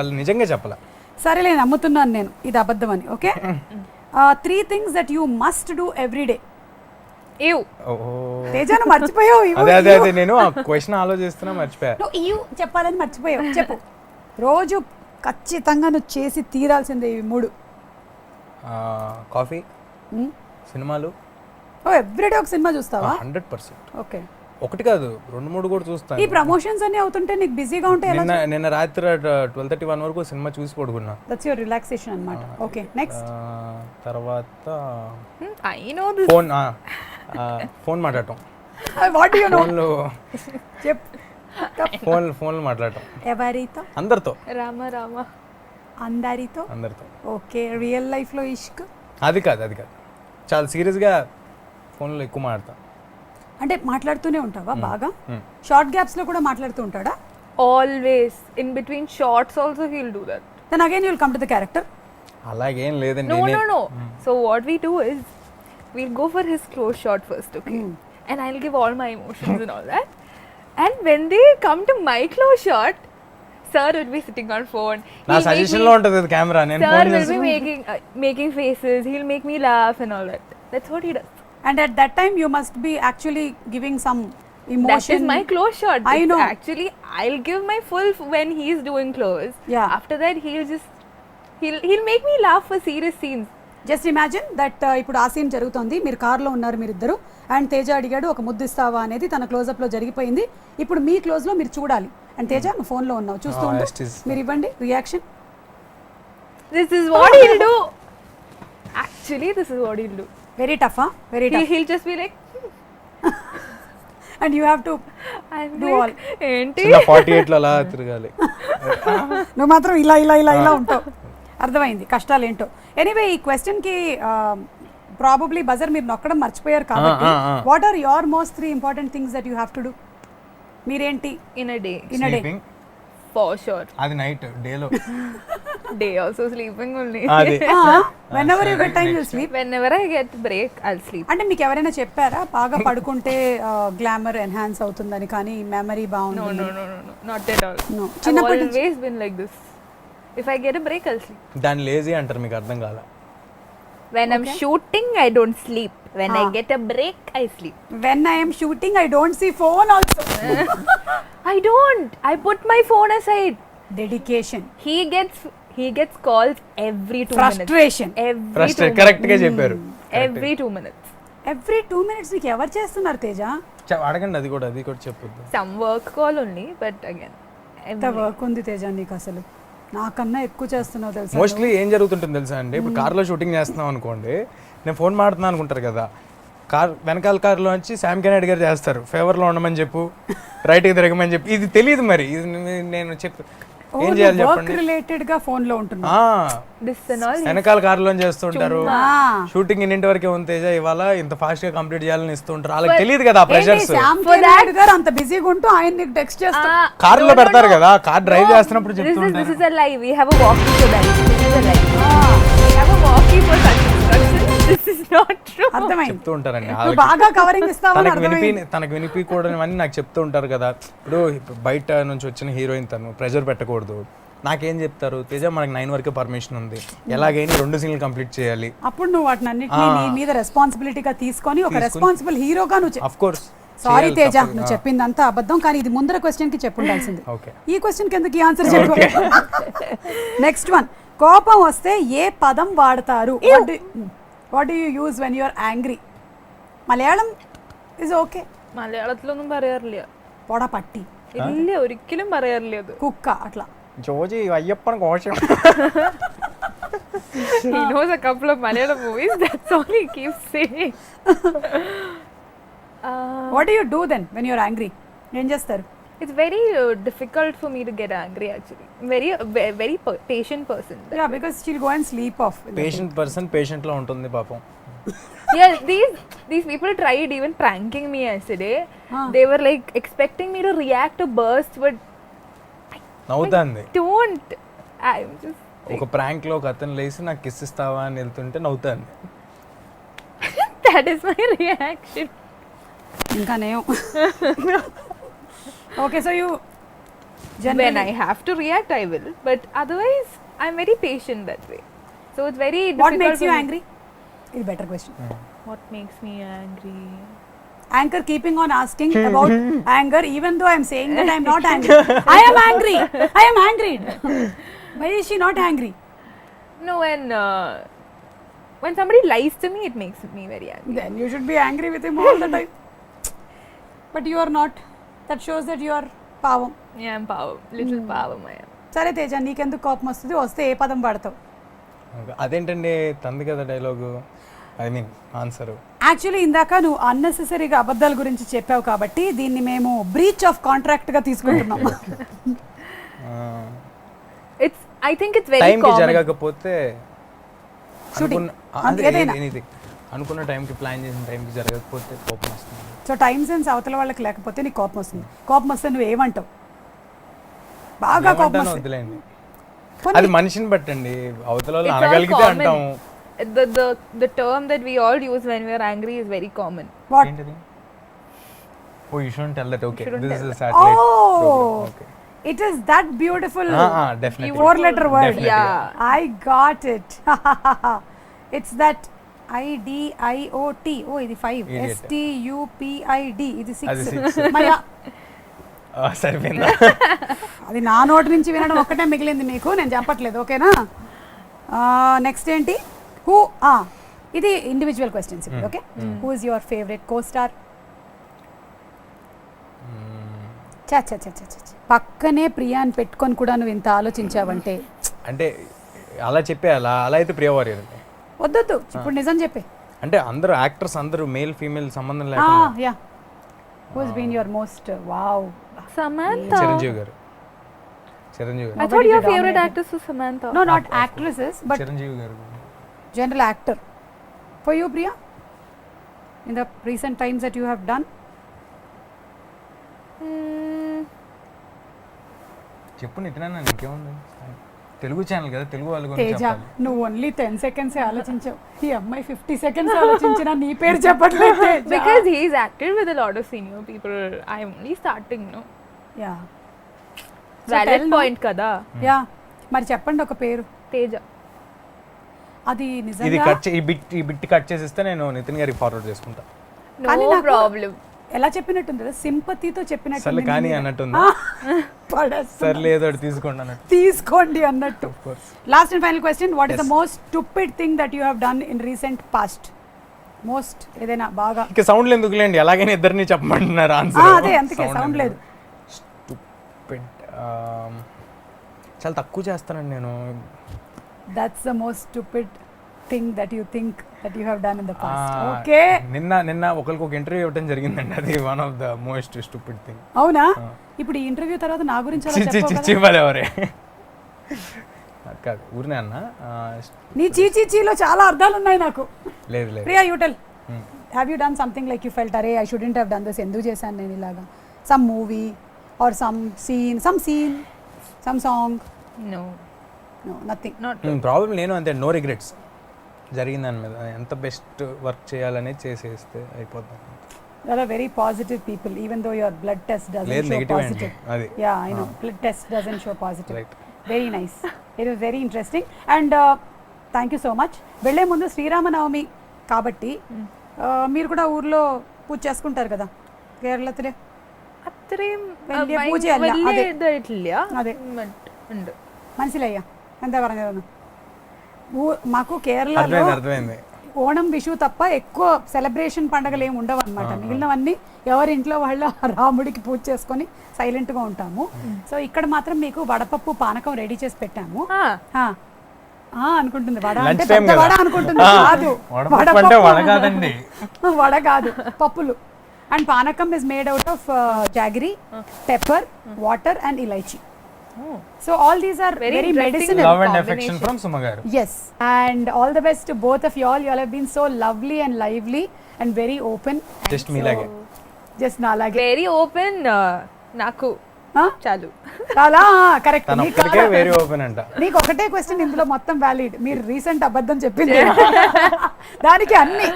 చెప్పాలి, నిజంగా చెప్పాలి. సరేలే నమ్ముతున్నాను నేను ఇది అబద్ధం అని. Okay 3 things that you must do every day. తేజాను మర్చిపోయావు. అదే నేను ఆ క్వశ్చన్ ఆలోచిస్తున్నా మర్చిపోయా. నువ్వు చెప్పాలని మర్చిపోయావు. చెప్పు. రోజు ఖచ్చితంగా నువ్వు చేసి తీరాల్సిందే ఇవి 3. కాఫీ, సినిమాలు. ఎవ్రీడే ఒక సినిమా చూస్తావా? 100%. ఓకే, ఒకటి కాదు 2-3 కూడా చూస్తాను. ఈ ప్రమోషన్స్ అన్ని అవుతుంటే నీకు బిజీగా ఉంటే నిన్న రాత్రి 12:31 వరకు సినిమా చూసి పడుకున్నా. దట్స్ యువర్ రిలాక్సేషన్ అన్నమాట. Okay, next. తర్వాత ఐ నో దిస్. ఫోన్ మాట్లాడటం. What do you know? ఫోన్లో మాట్లాడటం. ఎవరితో? అందరితో. రామ అందరితో. ఓకే, రియల్ లైఫ్ లో ఇష్క్? అది కాదు చాలా సీరియస్గా ఫోన్లో ఎక్కువ మాట్లాడతా. అంటే మాట్లాడుతూనే ఉంటావా బాగా? షార్ట్ గ్యాప్స్ లో కూడా మాట్లాడుతూ ఉంటాడా? Always in between shorts also he will do that. Then again you will come to the character. అలాగేం లేదండి. No. So what we do is we'll go for his close shot first, okay? And I'll give all my emotions and all that. And when they come to my close shot, sir will be sitting on phone. నా suggestion లో ఉంటది camera. నేను phone చేసి sir will be making faces. He'll make me laugh and all that. That's what he does. And at that time you must be actually giving some emotion. That is my close shot. I know. Actually, I'll give my full when he's doing close. Yeah. After that, he'll make me laugh for serious scenes. Just imagine that ఇప్పుడు ఆ scene జరుగుతోంది, మీరు కార్లో ఉన్నారు మీరిద్దరు, and Teja అడిగాడు ఒక ముద్దు ఇస్తావా అనేది, తన క్లోజప్ లో జరిగిపోయింది. ఇప్పుడు మీ క్లోజ్ లో మీరు చూడాలి, అండ్ తేజ నువ్వు ఫోన్ లో ఉన్నావు చూస్తూ ఉండు, మీరు ఇవ్వండి reaction. This is what he'll do. Actually, this is what he'll do. Very tough, huh? Very tough. He'll just be like, and you have to do all. ఏంటి 48 లో అలా తిరగాలి. నువ్వు మాత్రం ఇలా ఉంటావు. అర్థమైంది కష్టాలు ఏంటో. ఎనీవే ఈ క్వశ్చన్ కి ప్రాబబ్లీ బజర్ మీరు నొక్కడం మర్చిపోయారు కాబట్టి, what are your most 3 important things that you have to do? మీరేంటి in a day? For sure. అది నైట్, డే లో. Day also sleeping only. అది whenever you get time you sleep. Whenever I get break, I'll sleep. అంటే మీకు ఎవరైనా చెప్పారా బాగా పడుకుంటే గ్లామర్ ఎన్హాన్స్ అవుతుందని, కానీ మెమరీ బాగుంటుంది? No, not at all. No. I've always been like this. If I get a break, I'll sleep. దాన్ని లేజీ అంటారు, మీకు అర్థం కాల. When I'm shooting, I don't sleep. When I get a break, I sleep. When I am shooting, I don't see phone also. I don't. I put my phone aside. Dedication. He gets calls every 2 Frustration. minutes. Frustrate correct గా చెప్పారు. Every 2 minutes. Every 2 minutes నీకు ఎవరు చేస్తున్నారు తేజ? అడగండి, అది కూడా చెప్పొద్దు. Some work call only, but again. ఎంత వర్క్ ఉంది తేజ నీకు, అసలు నాకన్నా ఎక్కువ చేస్తున్నావు తెలుసా. మోస్ట్లీ ఏం జరుగుతుంటుంది తెలుసా అండి, ఇప్పుడు కార్లో షూటింగ్ చేస్తున్నాం అనుకోండి, నేను ఫోన్ మాడుతున్నాను అనుకుంటారు కదా, వెనకాల కార్లో వచ్చి శామ్ కెనెడీ గారు చేస్తారు, ఫేవర్లో ఉండమని చెప్పు, రైట్కి తిరగమని చెప్పి. ఇది తెలియదు మరి, ఇది నేను చెప్పు ఏం చేయాలి చెప్పండి. రిలేటెడ్ గా ఫోన్ లో ఉంటున్నా, వెనకాల కార్లో చేస్తుంటారు. షూటింగ్ ఇన్నింటి వరకే ఉంది తేజ, ఇవాళ ఇంత ఫాస్ట్ గా కంప్లీట్ చేయాలని ఇస్తుంటారు. వాళ్ళకి తెలియదు కదా ఆ ప్రెషర్స్. అంత బిజీగా ఉంటూ ఆయన నీకు టెక్స్ట్ చేస్తారు, కార్ లో పెడతారు కదా, కార్ డ్రైవ్ చేస్తున్నప్పుడు చెప్తుంటారు. This is a lie. We have a walkie for that. This is a lie. We have a walkie for such instructions. This is not true. అర్థమైంది, చెప్తూ ఉంటారండి. బాగా కవరింగ్ ఇస్తావు. తనకు వినిపించకూడని నాకు చెప్తూ ఉంటారు కదా. ఇప్పుడు బయట నుంచి వచ్చిన హీరోయిన్ తను ప్రెషర్ పెట్టకూడదు. నాకేం చెప్తారు, తేజ మనకి 9 వరకే పర్మిషన్ ఉంది, ఎలాగైనా 2 సీన్లు కంప్లీట్ చేయాలి. అప్పుడు నువ్వు వాటిని అన్నిటినీ నీ మీద రెస్పాన్సిబిలిటీగా తీసుకొని ఒక రెస్పాన్సిబుల్ హీరోగా నువ్వు. Of course. సారీ తేజ, నువ్వు చెప్పిందంతా అబద్ధం, కానీ ఇది ముందర క్వశ్చన్ కి చెప్పుండాల్సింది. ఈ క్వశ్చన్ కి ఎందుకు ఈ ఆన్సర్ చెప్పు. నెక్స్ట్ వన్, కోపం వస్తే ఏ పదం వాడతారు? What do you use when you are angry? Malayalam is okay. മലയാളത്തിലൊന്നും പറയാറില്ല. പോടാ പട്ടി. ഇല്ല, ഒരിക്കലും പറയാറില്ല അത്. കുക്ക അట్లా. ജോജി അയ്യപ്പൻ കോശം. He knows a couple of Malayalam movies. That's all he keeps saying. What do you do then when you are angry? ఏం చేస్తారు? It's very difficult for me to get angry actually. Very patient person. Yeah, because she'll go and sleep off. Patient person patient లో ఉంటుంది పాపం. Yeah, these people tried even pranking me yesterday. They were like expecting me to react to burst, but నవ్వుతాంది. Don't. I'm just ఒక prank లో ఒక అతను లేసి నాకు kiss ఇస్తావా అని వెళ్తుంటే నవ్వుతాంది. That is my reaction. ఇంకా నేను. Okay, so When I have to react, I will. But otherwise, I'm very patient that way. So it's very difficult. What makes you for me. Angry? ఇది better question. What makes me angry? Anchor keeping on asking about anger even though I'm saying that I'm not angry. I am angry. I am angry. Why is she not angry? No, when somebody lies to me, it makes me very angry. Then you should be angry with him all the time. But you are not. That shows that you are పావం. Yeah, I'm little power, I am. సరే తేజ, నీకెందుకు కోపం వస్తుంది? వస్తే ఏ పదం వాడతావు? అదేంటండి తంది కదా dialogue, I mean answer. Actually ఇందాక నువ్వు అన్నెసెసరీగా అబద్ధాల గురించి చెప్పావు కాబట్టి దీన్ని మేము బ్రీచ్ ఆఫ్ కాంట్రాక్ట్ గా తీసుకుంటున్నాం. I think it's very టైంకి common. జరగకపోతే Shooting. ఏదైనా. అనుకున్న టైంకి ప్లాన్ చేసిన టైంకి జరగకపోతే కోపం వస్తుంది. సో టైం సెన్స్ అవతల వాళ్ళకి లేకపోతే నీకు కోపం వస్తుంది. కోపం వస్తే నువ్వు ఏమంటావు? బాగా కోపం ఏమంటానో వస్తుంది. వదిలేండి, కొన్ని- అది మనిషిని బట్టండి. అవతల వాళ్ళు It's all అనగలిగితే common. అంటాము. The term that we all use when we are angry is very common. What? ఏంటిది? Oh, you shouldn't tell that. Okay, Shouldn't this is tell a satellite Oh, program. Okay. it is that beautiful Definitely. four-letter word. Definitely, Yeah. I got it. It's that IDIOT. Oh, ఇది 5. Idiot. STUPID. ఇది అది 6. six. మరి సరిపోయిందా? అది నా నోటి నుంచి వినడం ఒక్కటే మిగిలింది మీకు, నేను చెప్పట్లేదు. ఓకేనా? నెక్స్ట్ ఏంటి? హూ ఇది ఇండివిజువల్ క్వశ్చన్స్ ఇప్పుడు. Okay, who is your favourite co star? చా చా చా చా చా. పక్కనే ప్రియాని పెట్టుకొని కూడా నువ్వు ఇంత ఆలోచించావంటే అంటే అలా చెప్పేయాలా? అలా అయితే ప్రియవారి వద్దొద్దు, ఇప్పుడు నిజం చెప్పే. అంటే అందరూ యాక్టర్స్ అందరూ మేల్ ఫీమేల్ సంబంధం లేకుండా. Yeah, who is been your most wow? Samantha. Chiranjeevi garu. Chiranjeevi I గారు. thought your Nobody favorite dominated. actress was Samantha. No, not actresses, but Chiranjeevi గారు. general actor. For you, Priya, in the recent times that you have done? చెప్పు నితినా, ఇంకేముంది? Telugu channel కదా, తెలుగు వాళ్ళ గురించి తేజ, చెప్పాలి. నువ్వు only 10 seconds ఆలోచించావు. ఈ అమ్మాయి 50 seconds ఆలోచించినా నీ పేరు చెప్పట్లేదు Teja. Because he's acted with a lot of senior people. I'm only starting, no? Yeah. So Valid tell no. point kada. Yeah. మరి చెప్పండి ఒక పేరు. Teja. అది ఇది నిజంగా కట్ ఈ బిట్ కట్ చేసిస్తే నేను నితిన్ గారికి ఫార్వర్డ్ చేసుకుంటా. కానీ No నాకు problem. ఎలా చెప్పినట్టుంది కదా, సింపతితో చెప్పినట్టు. సర్లే కానీ అన్నట్టుంది. సర్లే ఏదో ఒకటి తీసుకోండి అన్నట్టు. తీసుకోండి అన్నట్టు. Of course. Last and final question, what is the Yes. Most stupid thing that you have done in recent past? Most ఏదైనా బాగా ఇక సౌండ్లు ఎందుకులేండి, ఎలాగైనా ఇద్దరిని చెప్పమంటున్నారు ఆన్సర్. అదే అందుకే సౌండ్ లేదు. స్టూపిడ్ చాలా తక్కువ చేస్తానండి నేను. That's the most stupid thing that you think that you have done in the past. Ah, okay, నిన్న ఒకరికి ఒక ఇంటర్వ్యూ ఇవ్వడం జరిగిందండి, అది one of the most stupid thing. అవునా? ఇప్పుడు ఈ ఇంటర్వ్యూ తర్వాత నా గురించి అలా చెప్పావు కదా? చిచ్చివరే కాదు, ఊరినే అన్న. నీ చీచీచీలో చాలా అర్థాలు ఉన్నాయి నాకు. లేదు లేదు. Priya, you tell, have you done something like you felt అరే I shouldn't have done this, ఎందుకు చేశాను నేను ఇలాగా? Some movie or some scene some song? No. No, nothing. Not. Problem నేను అంతే, నో రిగ్రెట్స్. జరిగిన దాని మీద ఎంత బెస్ట్ వర్క్ చేయాలనేది చేసేస్తే అయిపోతుంది. There are very positive people, even though your blood test doesn't లేదు, show negative positive. అండి అది. Yeah, I know. Blood test doesn't show positive. Right. Very nice. It was very interesting. And thank you so much. వెళ్ళే ముందు శ్రీరామనవమి కాబట్టి మీరు కూడా ఊర్లో పూజ చేసుకుంటారు కదా కేరళത്തിലെ? അത്രയും വലിയ പൂജയല്ല, വലിയ അതെ. ഇതായിട്ടില്ല. അതെ. But ഉണ്ട്. മനസ്സിലായ എന്താ പറഞ്ഞതെന്ന്? మాకు కేరళలో అర్థమైంది. ఓణం విషు తప్ప ఎక్కువ సెలబ్రేషన్ పండుగలు ఏమి ఉండవు అనమాట. మిగిలినవన్నీ ఎవరి ఇంట్లో వాళ్ళ రాముడికి పూజ చేసుకొని సైలెంట్గా ఉంటాము. సో ఇక్కడ మాత్రం మీకు వడపప్పు పానకం రెడీ చేసి పెట్టాము. అనుకుంటుంది వడ అంటే Lunch time పెద్ద వడ కదా. అనుకుంటుంది. కాదు, వడపప్పు అంటే వడ కాదండి. వడ కాదు, పప్పులు. అండ్ పానకం is made out of jaggery, pepper, water and elaichi. So all these are Very very interesting. medicinal. Love and affection from Suma గారు. Yes, and all the best to both of you all. You all have been so lovely and lively and very open. Just మీలాగే. Just nalage. Very open నాకు చాలు. చాలా correct. తను ఒక్కడికే very open అంట. నీకు ఒకటే క్వశ్చన్ ఇందులో మొత్తం వ్యాలిడ్. మీరు రీసెంట్ అబద్ధం చెప్పింది దానికి అన్ని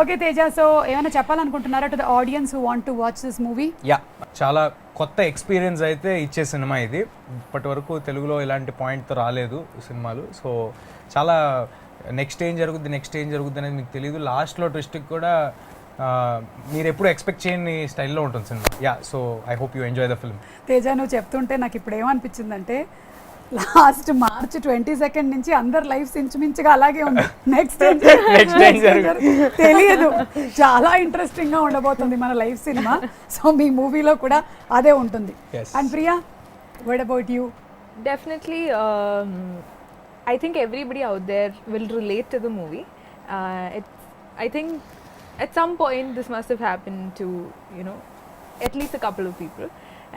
ఓకే తేజ, సో ఏమైనా చెప్పాలనుకుంటున్నారా to the audience who want to watch this movie? Yeah, చాలా కొత్త ఎక్స్పీరియన్స్ అయితే ఇచ్చే సినిమా ఇది. ఇప్పటి వరకు తెలుగులో ఇలాంటి పాయింట్తో రాలేదు సినిమాలు. సో చాలా నెక్స్ట్ ఏం జరుగుద్ది అనేది మీకు తెలియదు. లాస్ట్లో ట్విస్ట్కి కూడా మీరు ఎప్పుడు ఎక్స్పెక్ట్ చేయని స్టైల్లో ఉంటుంది cinema. Yeah, so I hope you enjoy the film. Teja, నువ్వు చెప్తుంటే నాకు ఇప్పుడు ఏమనిపించిందంటే లాస్ట్ మార్చ్ 22 నుంచి అందరు లైఫ్ ఇంచుమించుగా అలాగే ఉంది. నెక్స్ట్ తెలియదు. చాలా ఇంట్రెస్టింగ్ గా ఉండబోతుంది మన లైఫ్ సినిమా. సో మీ మూవీలో కూడా అదే ఉంటుంది. And Priya, what about you? Definitely, I think everybody out there will relate to the movie. I think at some point this must have happened to, at least a couple of people.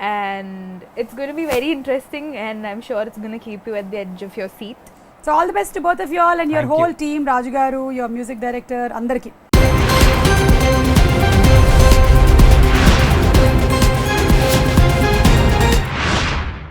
And it's going to be very interesting, and I'm sure it's going to keep you at the edge of your seat. So all the best to both of you all and your Thank whole you. team, Raju garu, your music director, andarki.